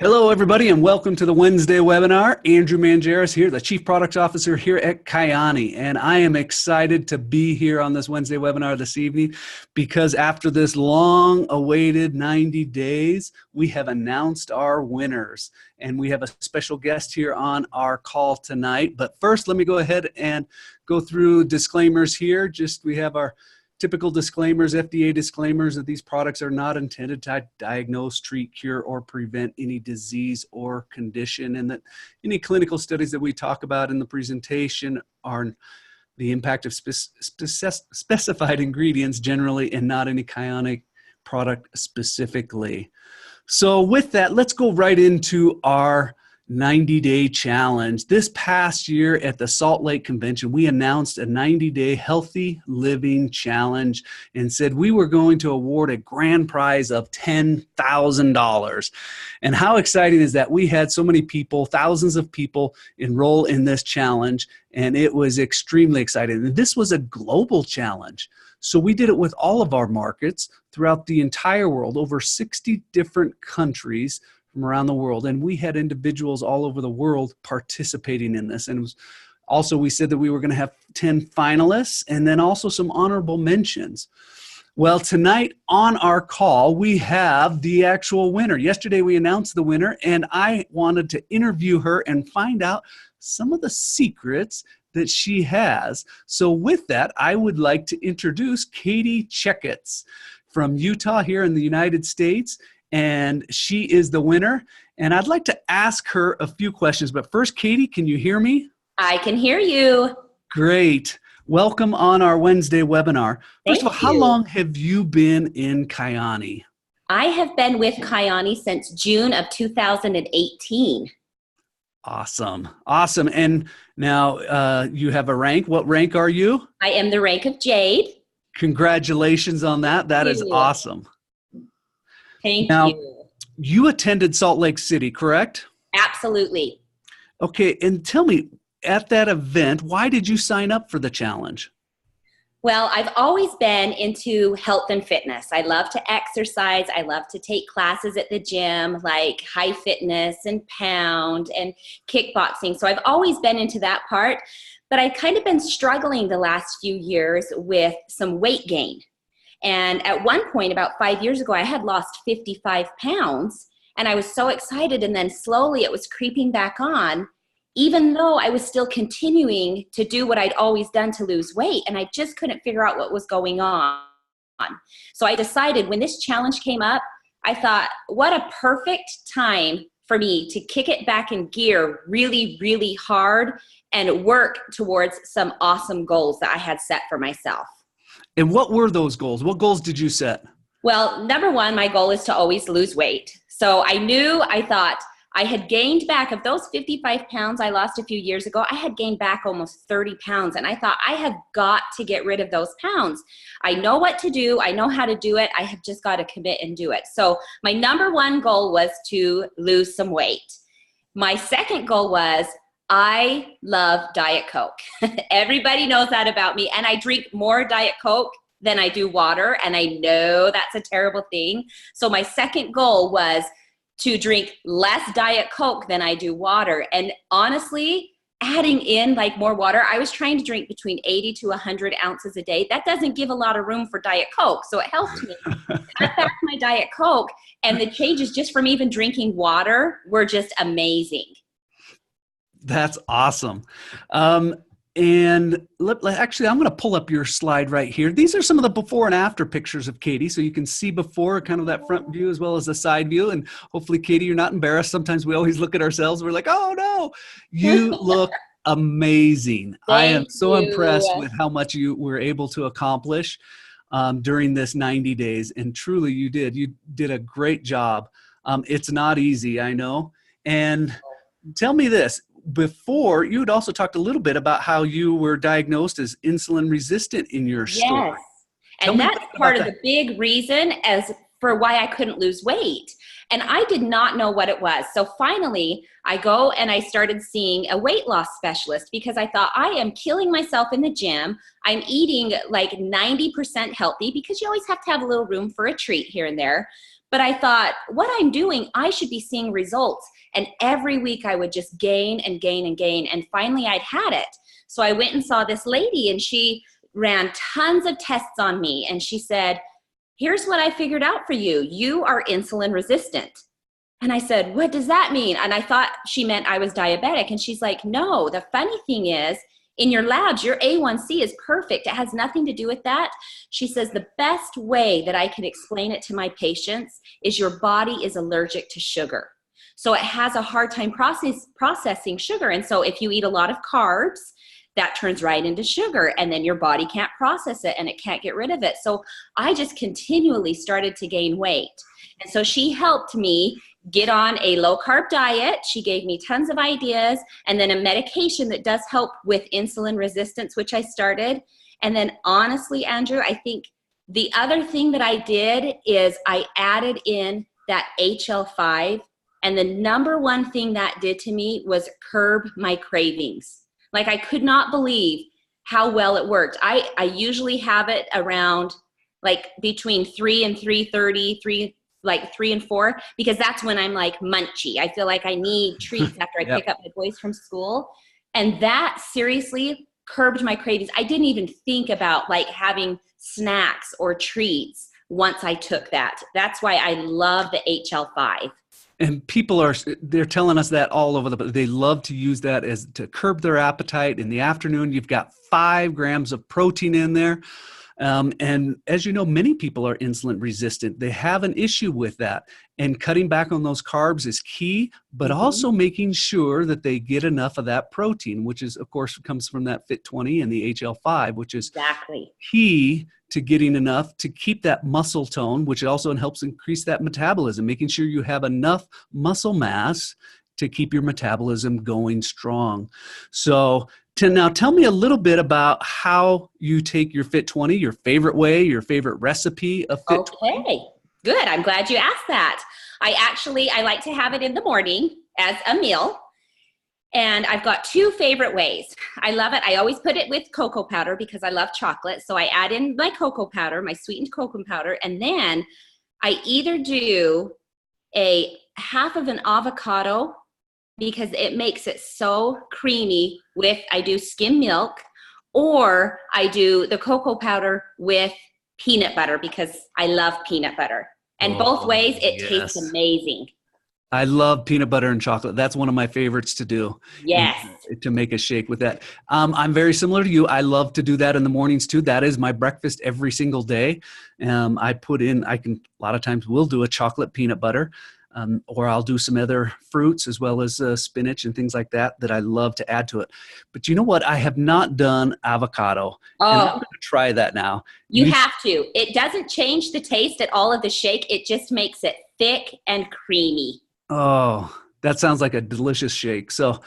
Hello, everybody, and welcome to the Wednesday webinar. Andrew Mangeris here, the Chief Products Officer here at Kyani, and I am excited to be here on this Wednesday webinar this evening because after this long-awaited 90 days, we have announced our winners, and we have a special guest here on our call tonight. But first, let me go ahead and go through disclaimers here. We have our typical disclaimers, FDA disclaimers, that these products are not intended to diagnose, treat, cure, or prevent any disease or condition, and that any clinical studies that we talk about in the presentation are the impact of specified ingredients generally and not any Kyani product specifically. So with that, let's go right into our 90-day challenge. This past year at the Salt Lake Convention, we announced a 90-day healthy living challenge and said we were going to award a grand prize of $10,000. And how exciting is that? We had so many people, thousands of people enroll in this challenge, and it was extremely exciting. And this was a global challenge. So we did it with all of our markets throughout the entire world, over 60 different countries from around the world, and we had individuals all over the world participating in this. And it was also, we said that we were going to have 10 finalists and then also some honorable mentions. Well, tonight on our call, we have the actual winner. Yesterday we announced the winner, and I wanted to interview her and find out some of the secrets that she has. So with that, I would like to introduce Katie Checketts from Utah here in the United States. And she is the winner. And I'd like to ask her a few questions. But first, Katie, can you hear me? I can hear you. Great. Welcome on our Wednesday webinar. First of all, how long have you been in Kyani? I have been with Kyani since June of 2018. Awesome. Awesome. And now you have a rank. What rank are you? I am the rank of Jade. Congratulations on that. That is awesome. Thank now, you. You attended Salt Lake City, correct? Absolutely. Okay, and tell me, at that event, why did you sign up for the challenge? Well, I've always been into health and fitness. I love to exercise. I love to take classes at the gym, like high fitness and pound and kickboxing. So I've always been into that part, but I've kind of been struggling the last few years with some weight gain. And at one point, about 5 years ago, I had lost 55 pounds, and I was so excited, and then slowly it was creeping back on, even though I was still continuing to do what I'd always done to lose weight, and I just couldn't figure out what was going on. So I decided when this challenge came up, I thought, what a perfect time for me to kick it back in gear really, really hard and work towards some awesome goals that I had set for myself. And what were those goals? What goals did you set? Well, number one, my goal is to always lose weight. So I thought I had gained back of those 55 pounds I lost a few years ago. I had gained back almost 30 pounds. And I thought I have got to get rid of those pounds. I know what to do. I know how to do it. I have just got to commit and do it. So my number one goal was to lose some weight. My second goal was I love Diet Coke. Everybody knows that about me. And I drink more Diet Coke than I do water. And I know that's a terrible thing. So my second goal was to drink less Diet Coke than I do water. And honestly, adding in like more water, I was trying to drink between 80 to 100 ounces a day. That doesn't give a lot of room for Diet Coke. So it helped me cut back my Diet Coke. And the changes just from even drinking water were just amazing. That's awesome. And actually, I'm going to pull up your slide right here. These are some of the before and after pictures of Katie. So you can see before kind of that front view as well as the side view. And hopefully, Katie, you're not embarrassed. Sometimes we always look at ourselves. We're like, oh, no, you look amazing. I am so impressed with how much you were able to accomplish during this 90 days. And truly, you did. You did a great job. It's not easy, I know. And tell me this. Before, you had also talked a little bit about how you were diagnosed as insulin resistant in your story. Yes, and that's part of the big reason as for why I couldn't lose weight. And I did not know what it was. So finally, I go and I started seeing a weight loss specialist because I thought I am killing myself in the gym. I'm eating like 90% healthy because you always have to have a little room for a treat here and there. But I thought, what I'm doing, I should be seeing results. And every week I would just gain and gain and gain. And finally I'd had it. So I went and saw this lady, and she ran tons of tests on me. And she said, here's what I figured out for you. You are insulin resistant. And I said, what does that mean? And I thought she meant I was diabetic. And she's like, no, the funny thing is, in your labs, your A1C is perfect. It has nothing to do with that. She says the best way that I can explain it to my patients is your body is allergic to sugar. So it has a hard time processing sugar. And so if you eat a lot of carbs, that turns right into sugar, and then your body can't process it and it can't get rid of it. So I just continually started to gain weight. And so she helped me get on a low carb diet. She gave me tons of ideas, and then a medication that does help with insulin resistance, which I started. And then honestly, Andrew, I think the other thing that I did is I added in that HL5, and the number one thing that did to me was curb my cravings. Like, I could not believe how well it worked. I usually have it around like between 3 and 3:30, like 3 and 4, because that's when I'm like munchy. I feel like I need treats after I Yep. pick up my boys from school. And that seriously curbed my cravings. I didn't even think about like having snacks or treats once I took that. That's why I love the HL5. And they're telling us that all over they love to use that as to curb their appetite. In the afternoon, you've got 5 grams of protein in there. And as you know, many people are insulin resistant. They have an issue with that. And cutting back on those carbs is key, but also making sure that they get enough of that protein, which is, of course, comes from that Fit20 and the HL5, which is Exactly. key to getting enough to keep that muscle tone, which also helps increase that metabolism, making sure you have enough muscle mass to keep your metabolism going strong. So now tell me a little bit about how you take your Fit20, your favorite way, your favorite recipe of Fit20. Okay, good. I'm glad you asked that. I like to have it in the morning as a meal. And I've got 2 favorite ways. I love it. I always put it with cocoa powder because I love chocolate. So I add in my cocoa powder, my sweetened cocoa powder, and then I either do a half of an avocado because it makes it so creamy I do skim milk, or I do the cocoa powder with peanut butter because I love peanut butter. And both ways, it tastes amazing. I love peanut butter and chocolate. That's one of my favorites to do. Yes. To make a shake with that. I'm very similar to you. I love to do that in the mornings too. That is my breakfast every single day. A lot of times we'll do a chocolate peanut butter, or I'll do some other fruits as well as spinach and things like that I love to add to it. But you know what? I have not done avocado. And I'm going to try that now. You have to. It doesn't change the taste at all of the shake. It just makes it thick and creamy. Oh, that sounds like a delicious shake. So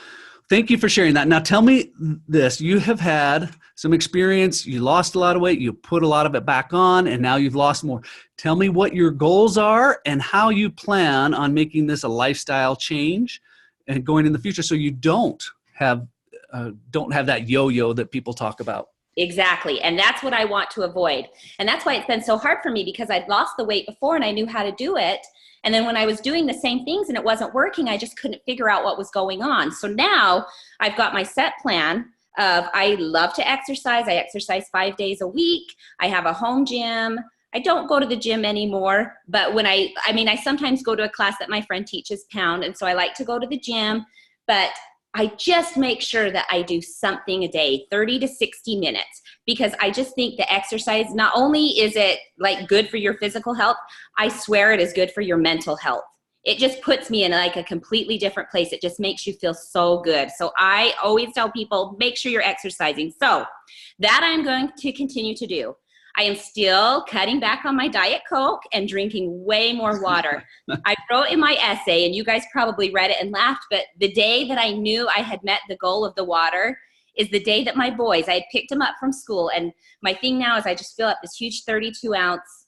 thank you for sharing that. Now tell me this. You have had some experience. You lost a lot of weight. You put a lot of it back on, and now you've lost more. Tell me what your goals are and how you plan on making this a lifestyle change and going in the future so you don't have that yo-yo that people talk about. Exactly. And that's what I want to avoid. And that's why it's been so hard for me, because I'd lost the weight before and I knew how to do it. And then when I was doing the same things and it wasn't working, I just couldn't figure out what was going on. So now I've got my set plan of I love to exercise. I exercise 5 days a week. I have a home gym. I don't go to the gym anymore, but when I sometimes go to a class that my friend teaches pound. And so I like to go to the gym, but I just make sure that I do something a day, 30 to 60 minutes, because I just think the exercise, not only is it like good for your physical health, I swear it is good for your mental health. It just puts me in like a completely different place. It just makes you feel so good. So I always tell people, make sure you're exercising. So that I'm going to continue to do. I am still cutting back on my Diet Coke and drinking way more water. I wrote in my essay, and you guys probably read it and laughed, but the day that I knew I had met the goal of the water is the day that I had picked them up from school. And my thing now is I just fill up this huge 32-ounce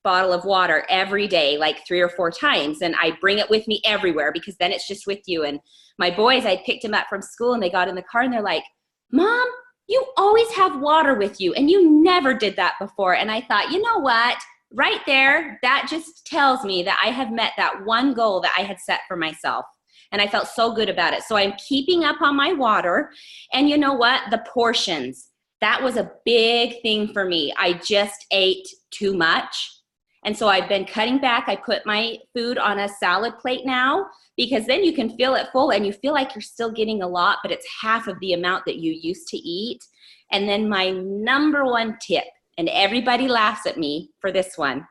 bottle of water every day, like 3 or 4 times. And I bring it with me everywhere because then it's just with you. And my boys, I picked them up from school and they got in the car and they're like, Mom, you always have water with you, and you never did that before. And I thought, you know what? right there, that just tells me that I have met that one goal that I had set for myself. And I felt so good about it. So I'm keeping up on my water. And you know what? The portions, that was a big thing for me. I just ate too much. And so I've been cutting back. I put my food on a salad plate now, because then you can feel it full and you feel like you're still getting a lot, but it's half of the amount that you used to eat. And then my number one tip, and everybody laughs at me for this one,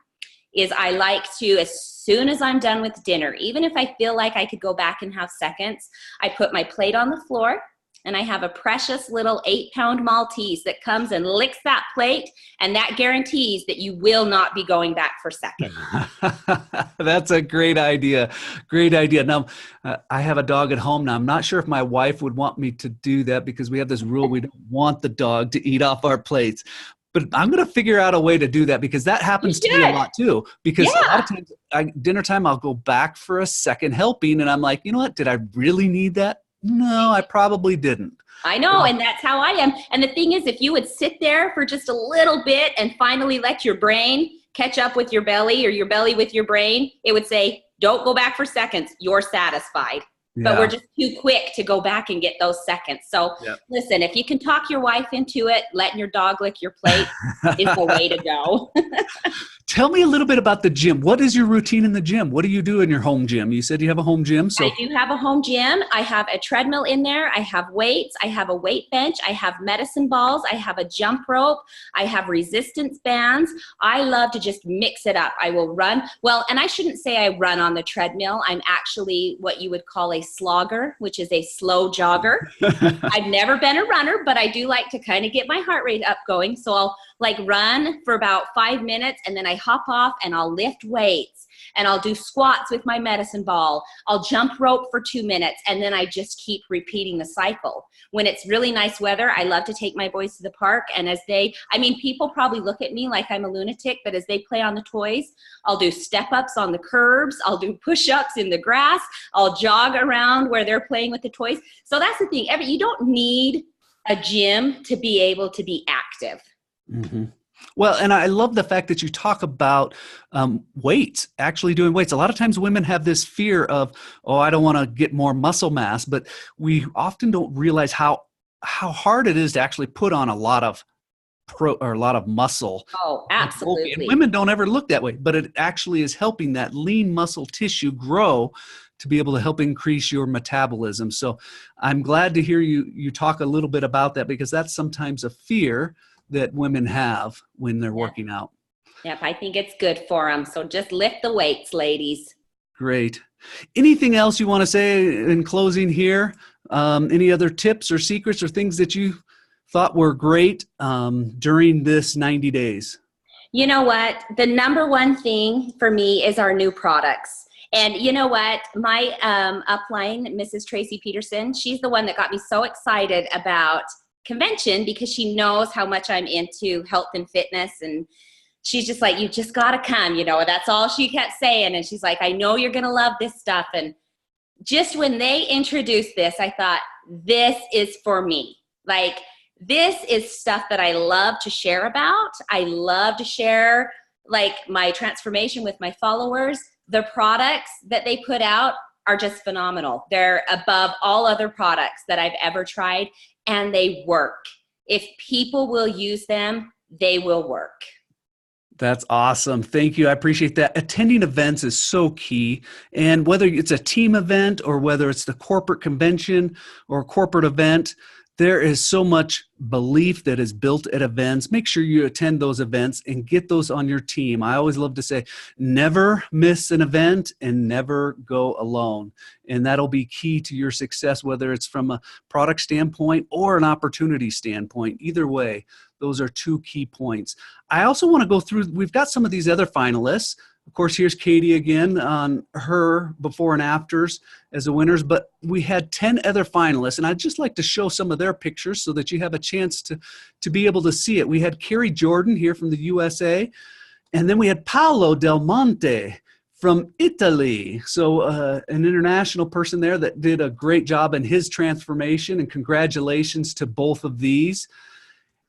is I like to, as soon as I'm done with dinner, even if I feel like I could go back and have seconds, I put my plate on the floor and I have a precious little 8-pound Maltese that comes and licks that plate, and that guarantees that you will not be going back for seconds. That's a great idea. Great idea. Now, I have a dog at home now. I'm not sure if my wife would want me to do that because we have this rule we don't want the dog to eat off our plates. But I'm going to figure out a way to do that, because that happens to me a lot too. Because a lot of times, dinner time, I'll go back for a second helping, and I'm like, you know what? Did I really need that? No, I probably didn't. I know, and that's how I am. And the thing is, if you would sit there for just a little bit and finally let your brain catch up with your belly, or your belly with your brain, it would say, don't go back for seconds. You're satisfied. Yeah. But we're just too quick to go back and get those seconds. So listen, if you can talk your wife into it, letting your dog lick your plate is the way to go. Tell me a little bit about the gym. What is your routine in the gym? What do you do in your home gym? You said you have a home gym. So I do have a home gym. I have a treadmill in there. I have weights. I have a weight bench. I have medicine balls. I have a jump rope. I have resistance bands. I love to just mix it up. I will run. Well, and I shouldn't say I run on the treadmill. I'm actually what you would call a slogger, which is a slow jogger. I've never been a runner, but I do like to kind of get my heart rate up going. So I'll like run for about 5 minutes, and then I hop off and I'll lift weights, and I'll do squats with my medicine ball. I'll jump rope for 2 minutes, and then I just keep repeating the cycle. When it's really nice weather, I love to take my boys to the park, and people probably look at me like I'm a lunatic, but as they play on the toys, I'll do step-ups on the curbs, I'll do push-ups in the grass, I'll jog around where they're playing with the toys. So that's the thing. You don't need a gym to be able to be active. Mm-hmm. Well, and I love the fact that you talk about weights, actually doing weights. A lot of times women have this fear of, oh, I don't want to get more muscle mass, but we often don't realize how hard it is to actually put on a lot of muscle. Oh, absolutely. And women don't ever look that way, but it actually is helping that lean muscle tissue grow to be able to help increase your metabolism. So I'm glad to hear you talk a little bit about that, because that's sometimes a fear that women have when they're working out. Yep, I think it's good for them. So just lift the weights, ladies. Great. Anything else you want to say in closing here? Any other tips or secrets or things that you thought were great during this 90 days? You know what? The number one thing for me is our new products. And you know what? My upline, Mrs. Tracy Peterson, she's the one that got me so excited about convention, because she knows how much I'm into health and fitness, and she's just like, you just got to come, that's all she kept saying. And she's like, I know you're going to love this stuff. And just when they introduced this, I thought, this is for me. Like, this is stuff that I love to share about. I love to share like my transformation with my followers. The products that they put out are just phenomenal. They're above all other products that I've ever tried, and they work. If people will use them, they will work. That's awesome. Thank you. I appreciate that. Attending events is so key. And whether it's a team event or whether it's the corporate convention or a corporate event, there is so much belief that is built at events. Make sure you attend those events and get those on your team. I always love to say, never miss an event and never go alone. And that'll be key to your success, whether it's from a product standpoint or an opportunity standpoint. Either way, those are two key points. I also want to go through, we've got some of these other finalists. Of course, here's Katie again on her before and afters as the winners, but we had 10 other finalists, and I'd just like to show some of their pictures so that you have a chance to be able to see it. We had Carrie Jordan here from the USA, and then we had Paolo Del Monte from Italy. So an international person there that did a great job in his transformation, and congratulations to both of these.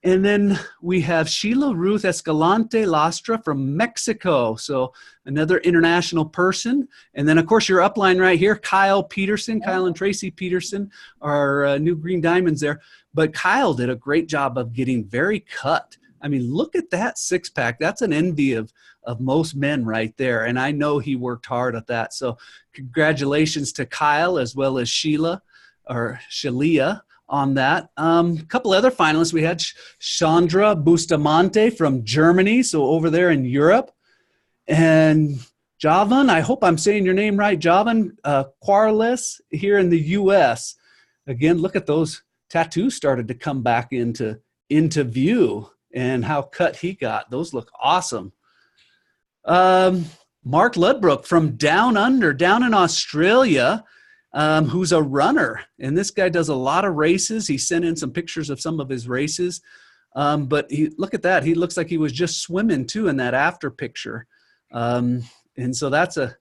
And then we have Sheila Ruth Escalante Lastra from Mexico. So another international person. And then, of course, your upline right here, Kyle Peterson, Kyle and Tracy Peterson, our new Green Diamonds there. But Kyle did a great job of getting very cut. I mean, look at that six-pack. That's an envy of most men right there. And I know he worked hard at that. So congratulations to Kyle as well as Sheila or Shalia on that. A couple other finalists. We had Chandra Bustamante from Germany, so over there in Europe. And Javan, I hope I'm saying your name right, Javan Quarles here in the U.S. Again, look at those tattoos started to come back into view and how cut he got. Those look awesome. Mark Ludbrook from down under, down in Australia, who's a runner. And this guy does a lot of races. He sent in some pictures of some of his races. But look at that. He looks like he was just swimming too in that after picture. And so that's a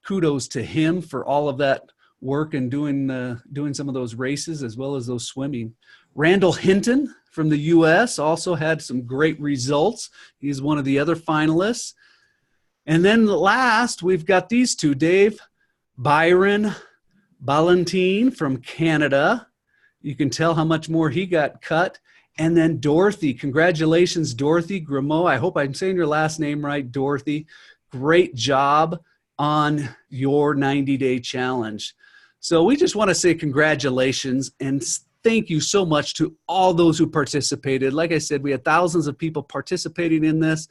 kudos to him for all of that work and doing some of those races as well as those swimming. Randall Hinton from the U.S. also had some great results. He's one of the other finalists. And then last, we've got these two, Dave Byron Ballantine from Canada. You can tell how much more he got cut. And then Dorothy. Congratulations, Dorothy Grimaud. I hope I'm saying your last name right, Dorothy. Great job on your 90-day challenge. So we just want to say congratulations and thank you so much to all those who participated. Like I said, we had thousands of people participating in this.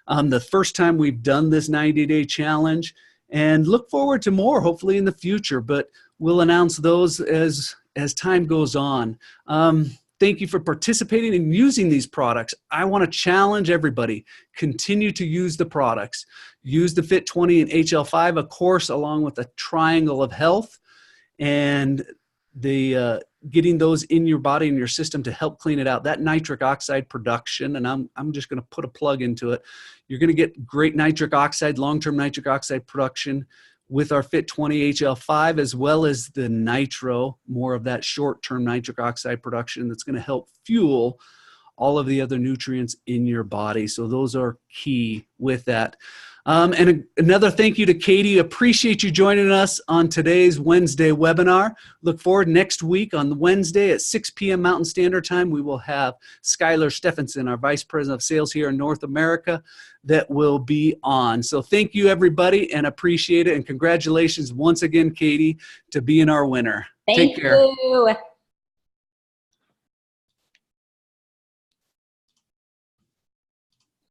The first time we've done this 90-day challenge. And look forward to more, hopefully in the future, but we'll announce those as time goes on. Thank you for participating and using these products. I want to challenge everybody. Continue to use the products. Use the Fit 20 and HL5, of course, along with the Triangle of Health and the getting those in your body and your system to help clean it out. That nitric oxide production, and I'm just going to put a plug into it. You're going to get great nitric oxide, long-term nitric oxide production with our Fit 20 HL5, as well as the nitro, more of that short-term nitric oxide production that's going to help fuel all of the other nutrients in your body. So those are key with that. And another thank you to Katie. Appreciate you joining us on today's Wednesday webinar. Look forward next week on Wednesday at 6 p.m. Mountain Standard Time. We will have Skylar Stephenson, our Vice President of Sales here in North America, that will be on. So thank you, everybody, and appreciate it. And congratulations once again, Katie, to being our winner. Take care. Thank you.